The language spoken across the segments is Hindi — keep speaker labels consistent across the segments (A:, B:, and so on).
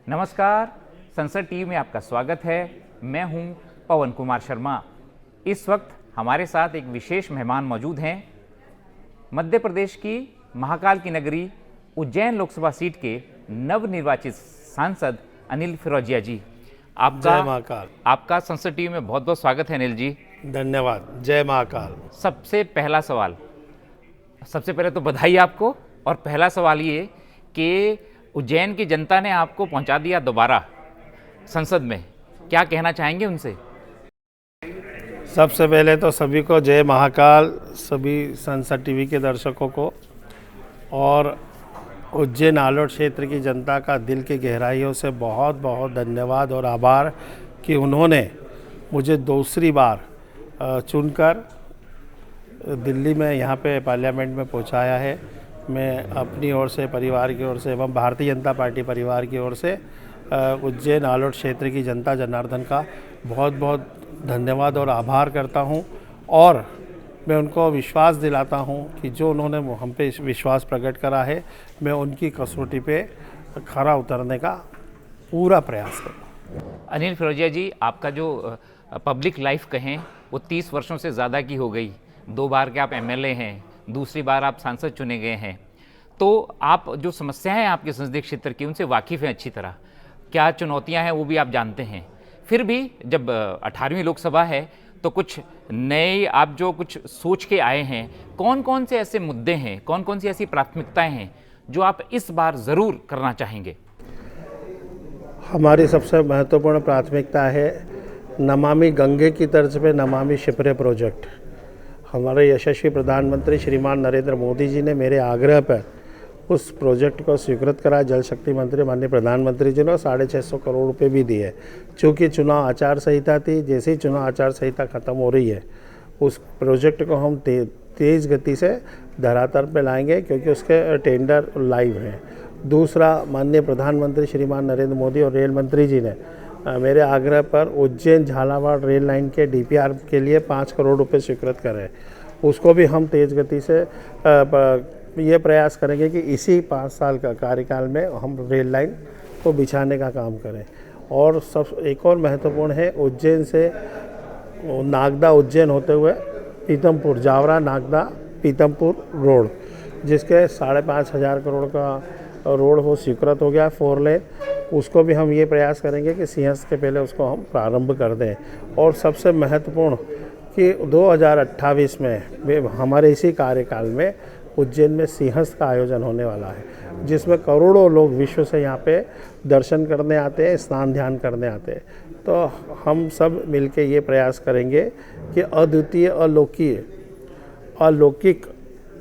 A: नमस्कार, संसद टीवी में आपका स्वागत है। मैं हूं पवन कुमार शर्मा। इस वक्त हमारे साथ एक विशेष मेहमान मौजूद हैं। मध्य प्रदेश की महाकाल की नगरी उज्जैन लोकसभा सीट के नवनिर्वाचित सांसद अनिल फिरोजिया जी।
B: जय महाकाल।
A: आपका संसद टीवी में बहुत बहुत स्वागत है अनिल जी।
B: धन्यवाद। जय महाकाल।
A: सबसे पहला सवाल, सबसे पहले तो बधाई आपको। और पहला सवाल ये कि उज्जैन की जनता ने आपको पहुंचा दिया दोबारा संसद में, क्या कहना चाहेंगे उनसे?
B: सबसे पहले तो सभी को जय महाकाल, सभी संसद टीवी के दर्शकों को और उज्जैन आलोट क्षेत्र की जनता का दिल की गहराइयों से बहुत बहुत धन्यवाद और आभार कि उन्होंने मुझे दूसरी बार चुनकर दिल्ली में यहाँ पे पार्लियामेंट में पहुँचाया है। मैं अपनी ओर से, परिवार की ओर से एवं भारतीय जनता पार्टी परिवार की ओर से उज्जैन आलोट क्षेत्र की जनता जनार्दन का बहुत बहुत धन्यवाद और आभार करता हूँ। और मैं उनको विश्वास दिलाता हूँ कि जो उन्होंने हम पे विश्वास प्रकट करा है, मैं उनकी कसौटी पे खरा उतरने का पूरा प्रयास करूँ।
A: अनिल फिरोजिया जी, आपका जो पब्लिक लाइफ कहें वो 30 वर्षों से ज़्यादा की हो गई। 2 बार के आप एमएलए हैं, दूसरी बार आप सांसद चुने गए हैं। तो आप जो समस्याएं आपके संसदीय क्षेत्र की उनसे वाकिफ़ हैं अच्छी तरह, क्या चुनौतियां हैं वो भी आप जानते हैं। फिर भी जब 18वीं लोकसभा है तो कुछ नए आप जो कुछ सोच के आए हैं, कौन कौन से ऐसे मुद्दे हैं, कौन कौन सी ऐसी प्राथमिकताएं हैं जो आप इस बार ज़रूर करना चाहेंगे?
B: हमारी सबसे महत्वपूर्ण प्राथमिकता है नमामि गंगे की तर्ज पे नमामि शिप्रे प्रोजेक्ट। हमारे यशस्वी प्रधानमंत्री श्रीमान नरेंद्र मोदी जी ने मेरे आग्रह पर उस प्रोजेक्ट को स्वीकृत करा। जल शक्ति मंत्री माननीय प्रधानमंत्री जी ने 650 करोड़ रुपए भी दिए। चूँकि चुनाव आचार संहिता थी, जैसे ही चुनाव आचार संहिता ख़त्म हो रही है, उस प्रोजेक्ट को हम तेज़ गति से धरातल पे लाएंगे क्योंकि उसके टेंडर लाइव हैं। दूसरा, माननीय प्रधानमंत्री श्रीमान नरेंद्र मोदी और रेल मंत्री जी ने मेरे आग्रह पर उज्जैन झालावाड़ रेल लाइन के डीपीआर के लिए 5 करोड़ रुपए स्वीकृत करें। उसको भी हम तेज़ गति से ये प्रयास करेंगे कि इसी 5 साल का कार्यकाल में हम रेल लाइन को बिछाने का काम करें। और सब एक और महत्वपूर्ण है, उज्जैन से नागदा उज्जैन होते हुए पीतमपुर, जावरा नागदा पीतमपुर रोड, जिसके 5,500 करोड़ का रोड वो स्वीकृत हो गया 4 लेन। उसको भी हम ये प्रयास करेंगे कि सिंहस्थ के पहले उसको हम प्रारंभ कर दें। और सबसे महत्वपूर्ण कि 2028 में हमारे इसी कार्यकाल में उज्जैन में सिंहस्थ का आयोजन होने वाला है, जिसमें करोड़ों लोग विश्व से यहाँ पे दर्शन करने आते हैं, स्नान ध्यान करने आते हैं। तो हम सब मिलके ये प्रयास करेंगे कि अद्वितीय अलौकिक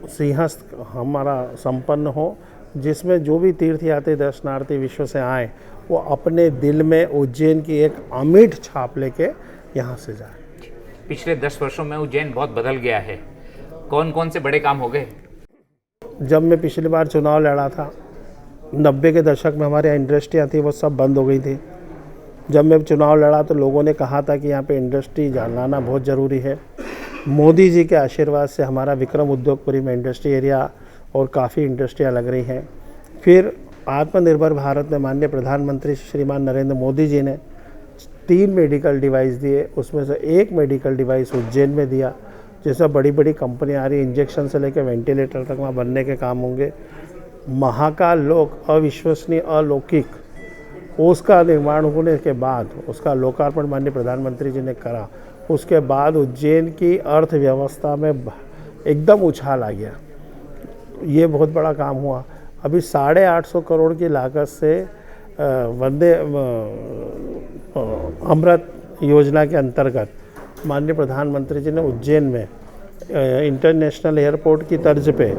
B: सिंहस्थ हमारा संपन्न हो, जिसमें जो भी तीर्थयात्री दर्शनार्थी विश्व से आए वो अपने दिल में उज्जैन की एक अमिट छाप लेके यहाँ से जाए।
A: पिछले 10 वर्षों में उज्जैन बहुत बदल गया है। कौन कौन से बड़े काम हो गए?
B: जब मैं पिछली बार चुनाव लड़ा था, 90 के दशक में हमारे यहाँ इंडस्ट्रियाँ थी, वो सब बंद हो गई थी। जब मैं चुनाव लड़ा तो लोगों ने कहा था कि यहाँ पे इंडस्ट्री लाना बहुत ज़रूरी है। मोदी जी के आशीर्वाद से हमारा विक्रम उद्योगपुरी में इंडस्ट्री एरिया और काफ़ी इंडस्ट्रियाँ लग रही हैं। फिर आत्मनिर्भर भारत में माननीय प्रधानमंत्री श्रीमान नरेंद्र मोदी जी ने 3 मेडिकल डिवाइस दिए, उसमें से 1 मेडिकल डिवाइस उज्जैन में दिया, जिसमें बड़ी बड़ी कंपनियाँ आ रही, इंजेक्शन से लेकर वेंटिलेटर तक वहाँ बनने के काम होंगे। महाकाल लोक अविश्वसनीय अलौकिक, उसका निर्माण होने के बाद उसका लोकार्पण माननीय प्रधानमंत्री जी ने करा। उसके बाद उज्जैन की अर्थव्यवस्था में एकदम उछाल आ गया। ये बहुत बड़ा काम हुआ। अभी 850 करोड़ की लागत से वंदे अमृत योजना के अंतर्गत माननीय प्रधानमंत्री जी ने उज्जैन में इंटरनेशनल एयरपोर्ट की तर्ज पे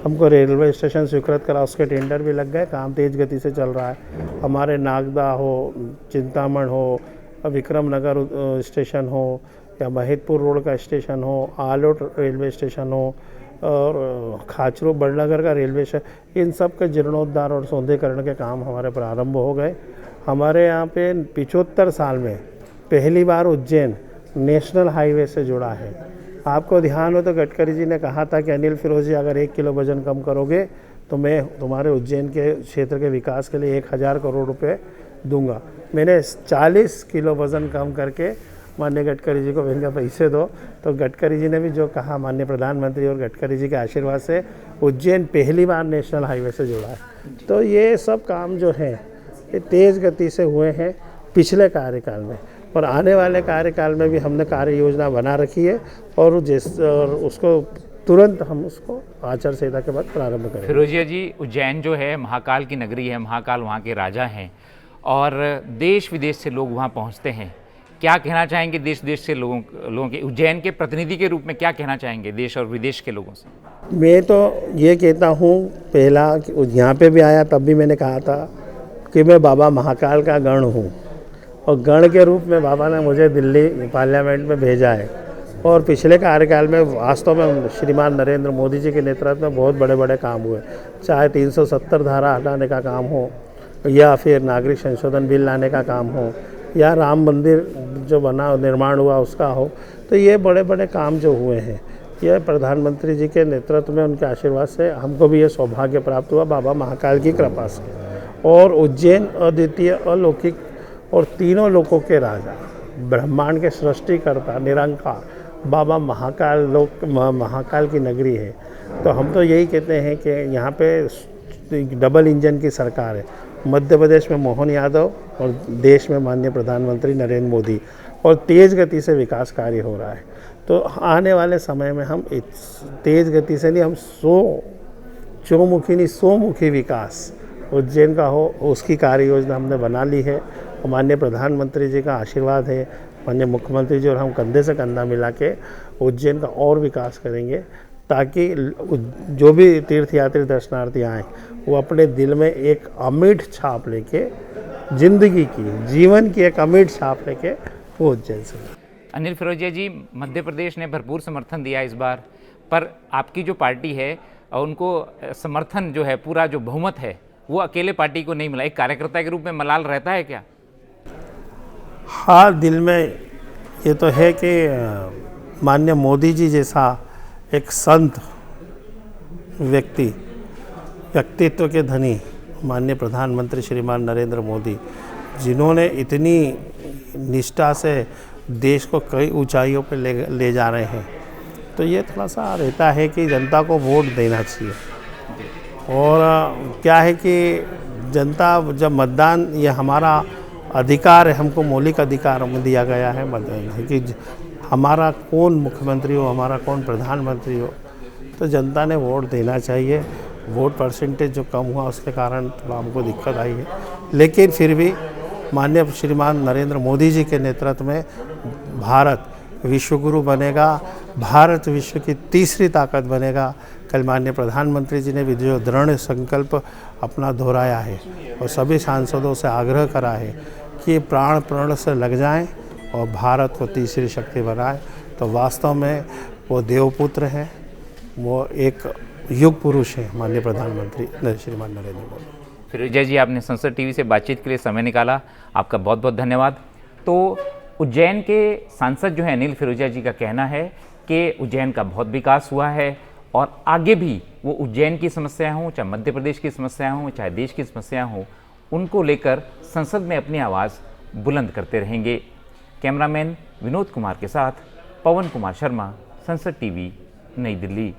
B: हमको रेलवे स्टेशन स्वीकृत करा। उसके टेंडर भी लग गए, काम तेज़ गति से चल रहा है। हमारे नागदा हो, चिंतामण हो, विक्रम नगर स्टेशन हो या महिदपुर रोड का स्टेशन हो, आलोट रेलवे स्टेशन हो और खाचरू बड़नगर का रेलवे स्टेशन, इन सब के जीर्णोद्धार और सौंदर्यीकरण के काम हमारे प्रारंभ हो गए। हमारे यहाँ पे 75 साल में पहली बार उज्जैन नेशनल हाईवे से जुड़ा है। आपको ध्यान हो तो गडकरी जी ने कहा था कि अनिल फिरोजिया अगर 1 किलो वजन कम करोगे तो मैं तुम्हारे उज्जैन के क्षेत्र के विकास के लिए 1000 करोड़ रुपए दूंगा। मैंने 40 किलो वज़न कम करके माननीय गडकरी जी को भेजा पैसे दो, तो गडकरी जी ने भी जो कहा, माननीय प्रधानमंत्री और गडकरी जी के आशीर्वाद से उज्जैन पहली बार नेशनल हाईवे से जुड़ा है। तो ये सब काम जो है ये तेज़ गति से हुए हैं पिछले कार्यकाल में, और आने वाले कार्यकाल में भी हमने कार्य योजना बना रखी है, और उसको तुरंत हम उसको आचार संहिता के बाद प्रारंभ करेंगे।
A: फिरोजिया जी, उज्जैन जो है महाकाल की नगरी है, महाकाल वहाँ के राजा हैं और देश विदेश से लोग वहाँ पहुँचते हैं। क्या कहना चाहेंगे देश विदेश से लोगों के, उज्जैन के प्रतिनिधि के रूप में क्या कहना चाहेंगे देश और विदेश के लोगों से?
B: मैं तो ये कहता हूँ, पहला यहाँ पे भी आया तब भी मैंने कहा था कि मैं बाबा महाकाल का गण हूँ, और गण के रूप में बाबा ने मुझे दिल्ली पार्लियामेंट में भेजा है। और पिछले कार्यकाल में वास्तव में श्रीमान नरेंद्र मोदी जी के नेतृत्व में बहुत बड़े बड़े काम हुए, चाहे 370 धारा हटाने का काम हो, या फिर नागरिक संशोधन बिल लाने का काम हो, या राम मंदिर जो बना निर्माण हुआ उसका हो। तो ये बड़े बड़े काम जो हुए हैं, यह प्रधानमंत्री जी के नेतृत्व में, उनके आशीर्वाद से हमको भी ये सौभाग्य प्राप्त हुआ बाबा महाकाल की कृपा से। और उज्जैन अद्वितीय, अलौकिक और तीनों लोकों के राजा, ब्रह्मांड के सृष्टिकर्ता, निरंकार बाबा महाकाल की नगरी है। तो हम तो यही कहते हैं कि यहाँ पे डबल इंजन की सरकार है, मध्य प्रदेश में मोहन यादव और देश में माननीय प्रधानमंत्री नरेंद्र मोदी, और तेज़ गति से विकास कार्य हो रहा है। तो आने वाले समय में हम तेज़ गति से नहीं, हम 100 विकास उज्जैन का हो, उसकी कार्य योजना हमने बना ली है। माननीय प्रधानमंत्री जी का आशीर्वाद है, माननीय मुख्यमंत्री जी और हम कंधे से कंधा मिला के उज्जैन का और विकास करेंगे, ताकि जो भी तीर्थयात्री दर्शनार्थी आएँ वो अपने दिल में एक अमिट छाप लेके, जिंदगी की, जीवन की एक अमिट छाप लेके वो उज्जैन से।
A: अनिल फिरोजिया जी, मध्य प्रदेश ने भरपूर समर्थन दिया इस बार, पर आपकी जो पार्टी है उनको समर्थन जो है, पूरा जो बहुमत है वो अकेले पार्टी को नहीं मिला। एक कार्यकर्ता के रूप में मलाल रहता है क्या?
B: हाँ, दिल में ये तो है कि माननीय मोदी जी जैसा एक संत व्यक्तित्व के धनी माननीय प्रधानमंत्री श्रीमान नरेंद्र मोदी, जिन्होंने इतनी निष्ठा से देश को कई ऊंचाइयों पर ले जा रहे हैं, तो ये थोड़ा सा रहता है कि जनता को वोट देना चाहिए। और क्या है कि जनता जब मतदान, ये हमारा अधिकार है, हमको मौलिक अधिकार दिया गया है मतदान, कि हमारा कौन मुख्यमंत्री हो, हमारा कौन प्रधानमंत्री हो, तो जनता ने वोट देना चाहिए। वोट परसेंटेज जो कम हुआ उसके कारण थोड़ा हमको दिक्कत आई है, लेकिन फिर भी माननीय श्रीमान नरेंद्र मोदी जी के नेतृत्व में भारत विश्वगुरु बनेगा, भारत विश्व की तीसरी ताकत बनेगा। कल माननीय प्रधानमंत्री जी ने भी जो दृढ़ संकल्प अपना दोहराया है और सभी सांसदों से आग्रह करा है कि प्राण प्रण से लग जाएं और भारत को तीसरी शक्ति बनाएं, तो वास्तव में वो देवपुत्र हैं, वो एक युग पुरुष हैं, माननीय प्रधानमंत्री श्रीमान नरेंद्र मोदी।
A: फिरोजिया जी, आपने संसद टीवी से बातचीत के लिए समय निकाला, आपका बहुत बहुत धन्यवाद। तो उज्जैन के सांसद जो हैं अनिल फिरोजिया जी का कहना है कि उज्जैन का बहुत विकास हुआ है और आगे भी वो उज्जैन की समस्याएं हों, चाहे मध्य प्रदेश की समस्याएं हों, चाहे देश की समस्याएं हों, उनको लेकर संसद में अपनी आवाज़ बुलंद करते रहेंगे। कैमरामैन विनोद कुमार के साथ पवन कुमार शर्मा, संसद टीवी, नई दिल्ली।